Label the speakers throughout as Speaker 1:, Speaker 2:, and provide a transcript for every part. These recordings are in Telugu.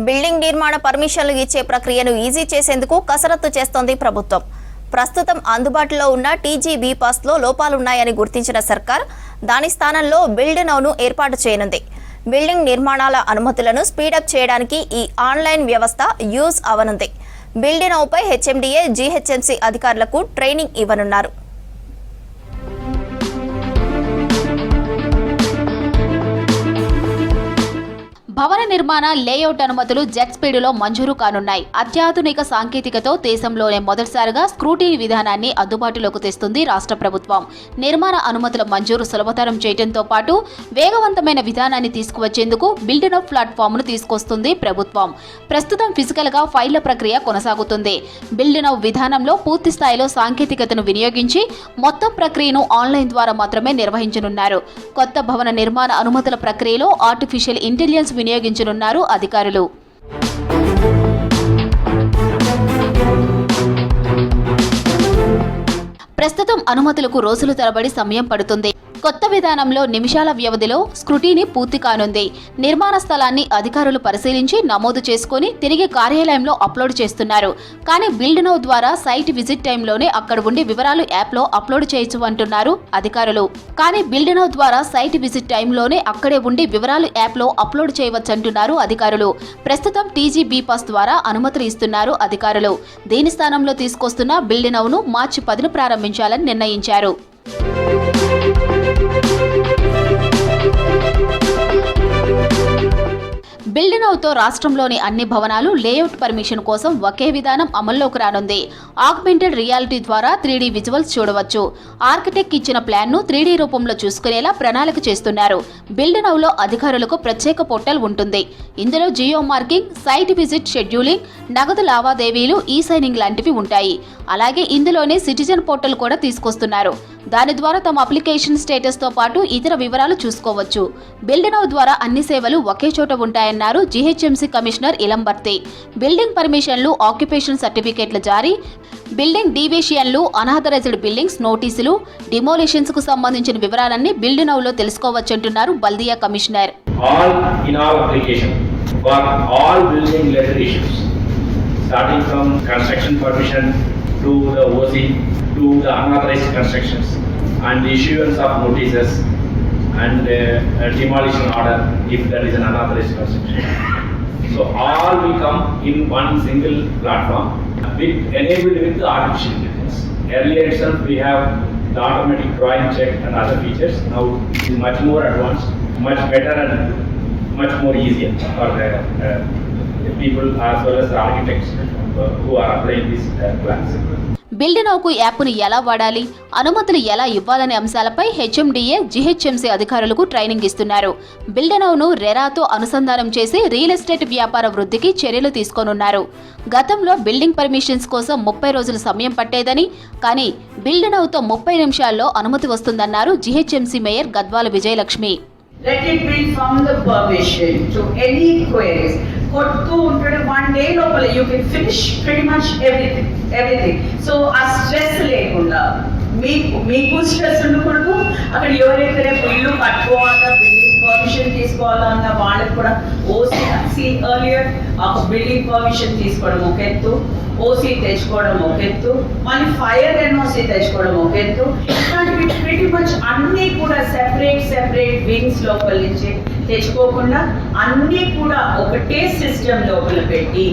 Speaker 1: బిల్డింగ్ నిర్మాణ పర్మిషన్లు ఇచ్చే ప్రక్రియను ఈజీ చేసేందుకు కసరత్తు చేస్తోంది ప్రభుత్వం. ప్రస్తుతం అందుబాటులో ఉన్న టీజీబీ పాస్లో లోపాలున్నాయని గుర్తించిన సర్కార్ దాని స్థానంలో బిల్డ్ నౌను ఏర్పాటు చేయనుంది. బిల్డింగ్ నిర్మాణాల అనుమతులను స్పీడప్ చేయడానికి ఈ ఆన్లైన్ వ్యవస్థ యూజ్ అవనుంది. బిల్డ్ నౌపై హెచ్ఎండిఏ, జీహెచ్ఎంసీ అధికారులకు ట్రైనింగ్ ఇవ్వనున్నారు.
Speaker 2: భవన నిర్మాణ లేఅవుట్ అనుమతులు జెట్ స్పీడ్లో మంజూరు కానున్నాయి. అత్యాధునిక సాంకేతికతో దేశంలోనే మొదటిసారిగా స్క్రూటీనీ విధానాన్ని అందుబాటులోకి తెస్తుంది రాష్ట్ర ప్రభుత్వం. నిర్మాణ అనుమతుల మంజూరు సులభతరం చేయడంతో పాటు వేగవంతమైన విధానాన్ని తీసుకువచ్చేందుకు బిల్డ్ నౌ ప్లాట్ఫామ్ను తీసుకొస్తుంది ప్రభుత్వం. ప్రస్తుతం ఫిజికల్గా ఫైళ్ల ప్రక్రియ కొనసాగుతుంది. బిల్డ్ నౌ విధానంలో పూర్తి స్థాయిలో సాంకేతికతను వినియోగించి మొత్తం ప్రక్రియను ఆన్లైన్ ద్వారా మాత్రమే నిర్వహించనున్నారు. కొత్త భవన నిర్మాణ అనుమతుల ప్రక్రియలో ఆర్టిఫిషియల్ ఇంటెలిజెన్స్ వినియోగించనున్నారు అధికారులు. ప్రస్తుతం అనుమతులకు రోజుల తరబడి సమయం పడుతుంది. కొత్త విధానంలో నిమిషాల వ్యవధిలో స్క్రూటీనీ పూర్తి కానుంది. నిర్మాణ స్థలాన్ని అధికారులు పరిశీలించి నమోదు చేసుకుని తిరిగి కార్యాలయంలో అప్లోడ్ చేస్తున్నారు. కానీ బిల్డ్ నౌ ద్వారా సైట్ విజిట్ టైంలోనే అక్కడ ఉండి వివరాలు యాప్లో అప్లోడ్ చేయొచ్చు అంటున్నారు అధికారులు. కానీ బిల్డ్ నౌ ద్వారా సైట్ విజిట్ టైంలోనే అక్కడే ఉండి వివరాలు యాప్లో అప్లోడ్ చేయవచ్చంటున్నారు అధికారులు. ప్రస్తుతం టీజీబీ పాస్ ద్వారా అనుమతులు ఇస్తున్నారు అధికారులు. దీని స్థానంలో తీసుకొస్తున్న బిల్డ్ నౌను మార్చి 10న ప్రారంభించాలని నిర్ణయించారు. బిల్డ్ నౌతో రాష్ట్రంలోని అన్ని భవనాలు లేఅవుట్ పర్మిషన్ కోసం ఒకే విధానం అమల్లోకి రానుంది. ఆగ్మెంటెడ్ రియాలిటీ ద్వారా 3D విజువల్స్ చూడవచ్చు. ఆర్కిటెక్ట్ ఇచ్చిన ప్లాన్ను 3D రూపంలో చూసుకునేలా ప్రణాళిక చేస్తున్నారు. బిల్డ్ నౌలో అధికారులకు ప్రత్యేక పోర్టల్ ఉంటుంది. ఇందులో geo marking, site visit scheduling, నగదు లావాదేవీలు, ఈ సైనింగ్ లాంటివి ఉంటాయి. అలాగే ఇందులోనే సిటిజన్ పోర్టల్ కూడా తీసుకొస్తున్నారు. దాని ద్వారా తమ అప్లికేషన్ స్టేటస్ తో పాటు ఇతర వివరాలు చూసుకోవచ్చు. బిల్డ్ నౌ ద్వారా అన్ని సేవలు ఒకే చోట ఉంటాయన్నారు జీహెచ్ఎంసీ కమిషనర్ ఇలంబర్తి. బిల్డింగ్ పర్మిషన్లు, ఆక్యుపేషన్ సర్టిఫికేట్ల జారీ, బిల్డింగ్ డీవియేషన్లు, అనాథరైజ్డ్ బిల్డింగ్స్ నోటీసులు, డిమోలిషన్స్ కు సంబంధించిన వివరాలన్నీ బిల్డ్ నౌలో తెలుసుకోవచ్చంటున్నారు బల్దియా commissioner.
Speaker 3: Starting from construction permission to the OC to the unauthorized constructions and the issuance of notices and demolition order if there is an unauthorized construction. So all will come in one single platform enabled with the artificial intelligence. Earlier itself we have the automatic drawing check and other features. Now it is much more advanced, much better and much more easier for the people as well as the architects who are applying these plans.
Speaker 2: Build నౌకు యాప్ను ఎలా వాడాలి, అనుమతులు ఎలా ఇవ్వాలనే అంశాలపై హెచ్ఎండిఏ, జీహెచ్ఎంసీ అధికారులకు ట్రైనింగ్ ఇస్తున్నారు. బిల్డ్ నౌను రెరాతో అనుసంధానం చేసి రియల్ ఎస్టేట్ వ్యాపార వృద్ధికి చర్యలు తీసుకోనున్నారు. గతంలో బిల్డింగ్ పర్మిషన్స్ కోసం 30 రోజుల సమయం పట్టేదని, కానీ బిల్డ్ నౌతో 30 నిమిషాల్లో అనుమతి వస్తుందన్నారు GHMC mayor Gadwala Vijayalakshmi.
Speaker 4: Let it be from the permission to any queries. కొడుతూ ఉంటాడు 1 day లోపల you can finish pretty much everything. So ఆ స్ట్రెస్ లేకుండా మీకు స్ట్రెస్ ఉండకూడదు. అక్కడ ఎవరైతే రేపు ఇల్లు కట్టుకోవాలా, బిల్డింగ్ పర్మిషన్ తీసుకోవాలన్నా వాళ్ళకి కూడా ఓసీ ఎర్లియర్ బిల్డింగ్ పర్మిషన్ తీసుకోవడం ఒక ఎత్తు, ఓసీ తెచ్చుకోవడం ఒక ఎత్తు, మళ్ళీ ఫైర్ ఎన్ఓసీ తెచ్చుకోవడం ఒక ఎత్తు. ఇట్లాంటివి ప్రిటీ మచ్ అన్నీ కూడా సెపరేట్ వింగ్స్ లోపల నుంచి తెచ్చుకోకుండా అన్నీ కూడా ఒకటే సిస్టమ్ లోపల పెట్టి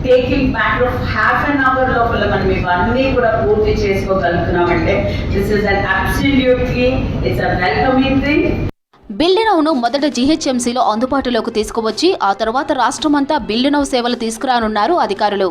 Speaker 4: taking matter of ½ an hour లోపల మనం ఇవన్నీ కూడా పూర్తి చేసుకోగలుగుతున్నామంటే this is an absolutely it's a welcoming thing.
Speaker 2: Build నౌను మొదట జీహెచ్ఎంసీలో అందుబాటులోకి తీసుకువచ్చి ఆ తర్వాత రాష్ట్రమంతా బిల్డ్ నౌ సేవలు తీసుకురానున్నారు అధికారులు.